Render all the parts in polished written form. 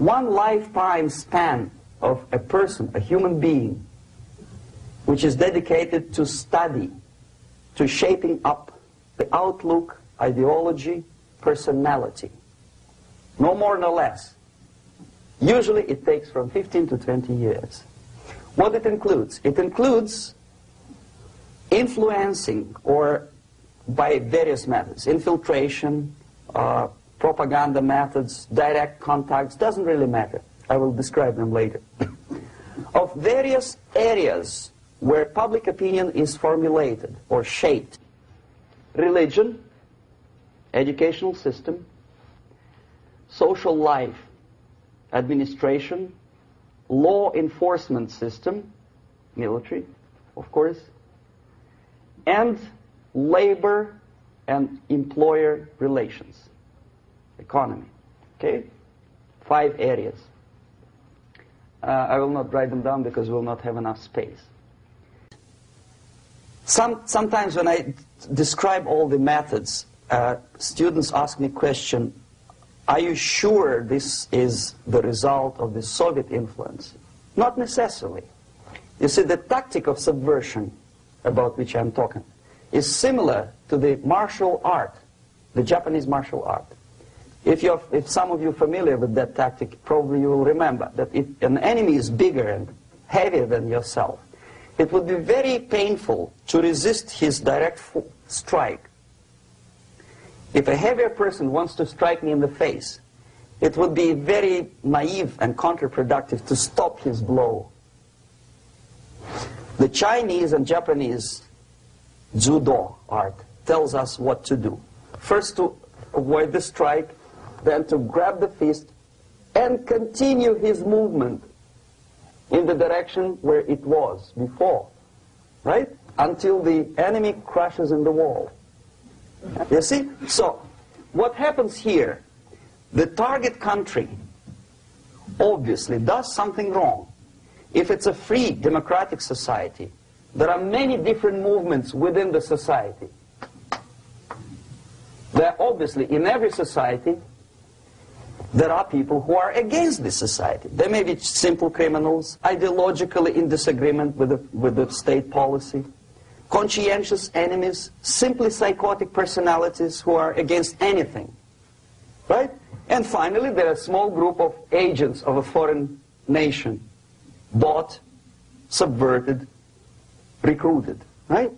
one lifetime span of a person, a human being, which is dedicated to study, to shaping up the outlook, ideology, personality. No more, no less. Usually it takes from 15 to 20 years. What it includes? It includes influencing, or by various methods, infiltration, propaganda methods, direct contacts, doesn't really matter. I will describe them later. Of various areas where public opinion is formulated or shaped. Religion, educational system, social life, administration, law enforcement system, military, of course, and labor and employer relations, economy. Okay? 5 areas. I will not write them down because we will not have enough space. Sometimes when I describe all the methods, students ask me a question, are you sure this is the result of the Soviet influence? Not necessarily. You see, the tactic of subversion, about which I'm talking, is similar to the martial art, the Japanese martial art. If some of you are familiar with that tactic, probably you will remember that if an enemy is bigger and heavier than yourself, it would be very painful to resist his direct strike. If a heavier person wants to strike me in the face, it would be very naive and counterproductive to stop his blow. The Chinese and Japanese judo art tells us what to do. First to avoid the strike, then to grab the fist and continue his movement in the direction where it was before, right? Until the enemy crashes in the wall. You see? So, what happens here? The target country obviously does something wrong. If it's a free democratic society, there are many different movements within the society. There are obviously, in every society, there are people who are against this society. They may be simple criminals, ideologically in disagreement with the state policy, conscientious enemies, simply psychotic personalities who are against anything, right? And finally, there are a small group of agents of a foreign nation, bought, subverted, recruited, right?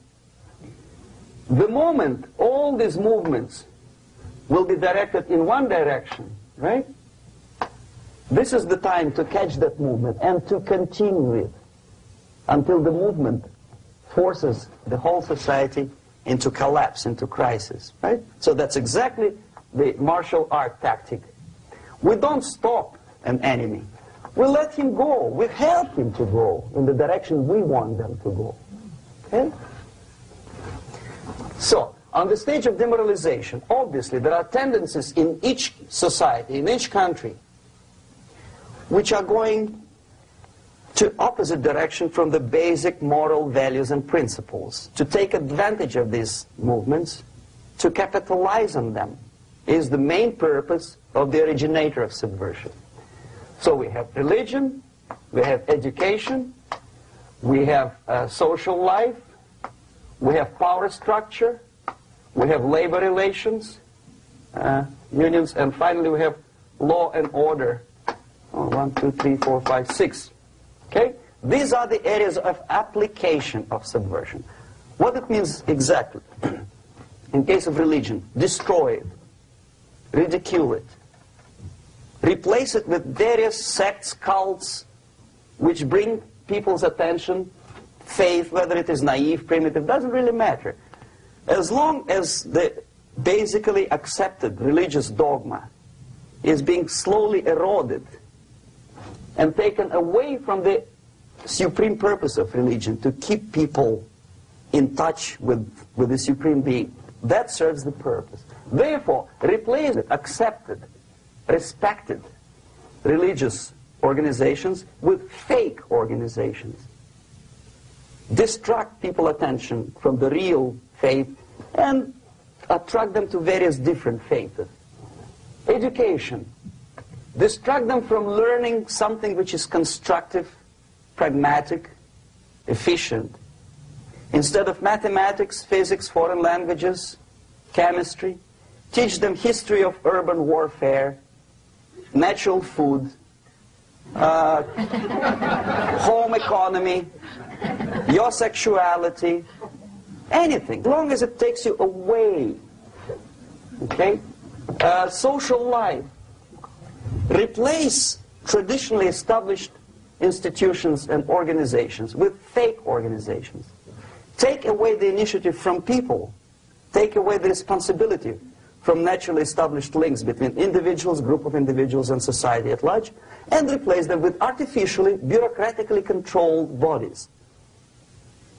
The moment all these movements will be directed in one direction, right? This is the time to catch that movement and to continue it until the movement forces the whole society into collapse, into crisis, right? So that's exactly the martial art tactic. We don't stop an enemy. We let him go. We help him to go in the direction we want them to go. Okay? So, on the stage of demoralization, obviously there are tendencies in each society, in each country, which are going to opposite direction from the basic moral values and principles. To take advantage of these movements, to capitalize on them, is the main purpose of the originator of subversion. So we have religion, we have education, we have social life, we have power structure, we have labor relations, unions, and finally we have law and order. 1, 2, 3, 4, 5, 6. Okay? These are the areas of application of subversion. What it means exactly? In case of religion, destroy it, ridicule it, replace it with various sects, cults, which bring people's attention, faith, whether it is naive, primitive, doesn't really matter. As long as the basically accepted religious dogma is being slowly eroded and taken away from the supreme purpose of religion, to keep people in touch with the supreme being, that serves the purpose. Therefore, replace it, accepted, respected religious organizations with fake organizations. Distract people's attention from the real faith and attract them to various different faiths. Education. distract them from learning something which is constructive, pragmatic, efficient. Instead of mathematics, physics, foreign languages, chemistry, teach them history of urban warfare, natural food, home economy, your sexuality, anything, as long as it takes you away, okay? Social life. Replace traditionally established institutions and organizations with fake organizations. Take away the initiative from people. Take away the responsibility from naturally established links between individuals, group of individuals, and society at large, and replace them with artificially, bureaucratically controlled bodies.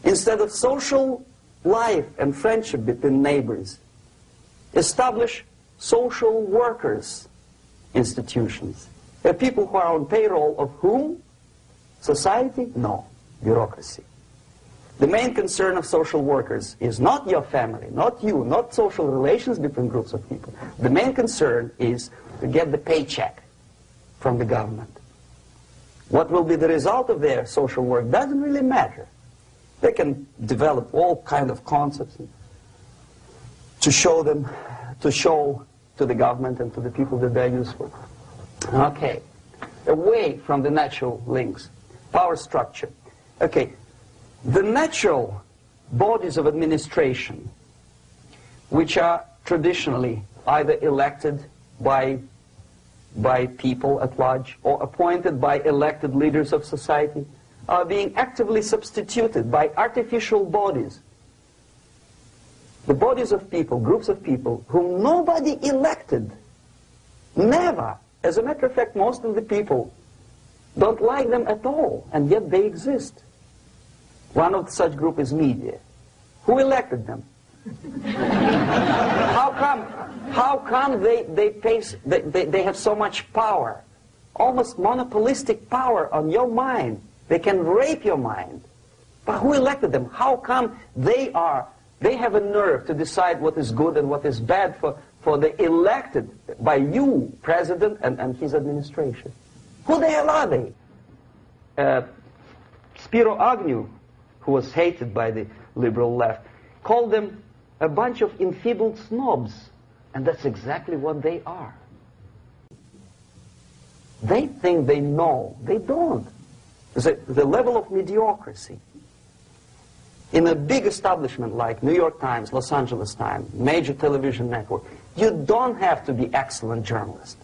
Instead of social life and friendship between neighbors, establish social workers institutions. They're people who are on payroll of whom? Society? No. Bureaucracy. The main concern of social workers is not your family, not you, not social relations between groups of people. The main concern is to get the paycheck from the government. What will be the result of their social work doesn't really matter. They can develop all kind of concepts to show to the government and to the people that they're useful. Okay, away from the natural links, power structure. Okay, the natural bodies of administration, which are traditionally either elected by people at large or appointed by elected leaders of society, are being actively substituted by artificial bodies. The bodies of people, groups of people, whom nobody elected. Never. As a matter of fact, most of the people don't like them at all, and yet they exist. One of such group is media. Who elected them? How come they have so much power? Almost monopolistic power on your mind. They can rape your mind. But who elected them? How come they have a nerve to decide what is good and what is bad for the elected by you, president, and his administration? Who the hell are they? Spiro Agnew, who was hated by the liberal left, called them a bunch of enfeebled snobs. And that's exactly what they are. They think they know. They don't. The level of mediocrity. In a big establishment like New York Times, Los Angeles Times, major television network, you don't have to be excellent journalist.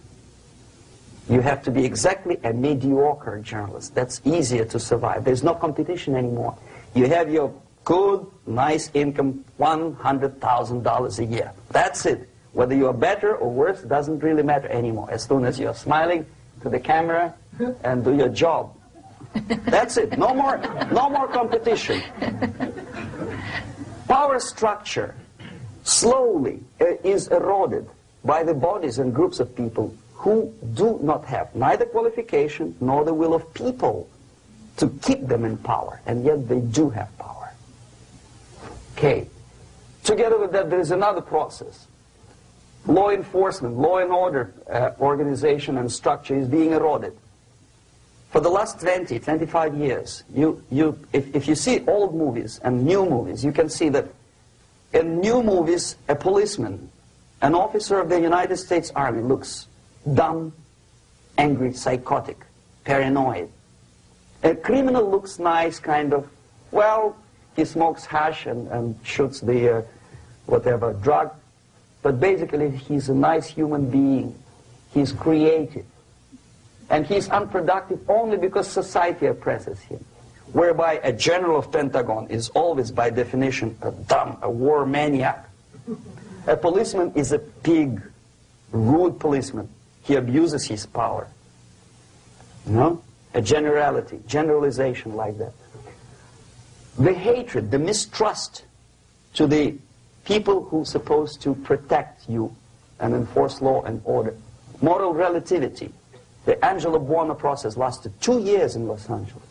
You have to be exactly a mediocre journalist. That's easier to survive. There's no competition anymore. You have your good, nice income, $100,000 a year. That's it. Whether you are better or worse doesn't really matter anymore. As soon as you're smiling to the camera and do your job. That's it. No more competition. Power structure slowly is eroded by the bodies and groups of people who do not have neither qualification nor the will of people to keep them in power, and yet they do have power. Okay. Together with that, there is another process. Law enforcement, law and order organization and structure is being eroded. For the last 20, 25 years, if you see old movies and new movies, you can see that in new movies, a policeman, an officer of the United States Army looks dumb, angry, psychotic, paranoid. A criminal looks nice, kind of, well, he smokes hash and shoots the whatever drug, but basically he's a nice human being. He's creative. And he's unproductive only because society oppresses him. Whereby a general of Pentagon is always, by definition, a war maniac. A policeman is a pig, rude policeman. He abuses his power. No? A generalization like that. The hatred, the mistrust to the people who are supposed to protect you and enforce law and order. Moral relativity. The Angelo Buono process lasted 2 years in Los Angeles.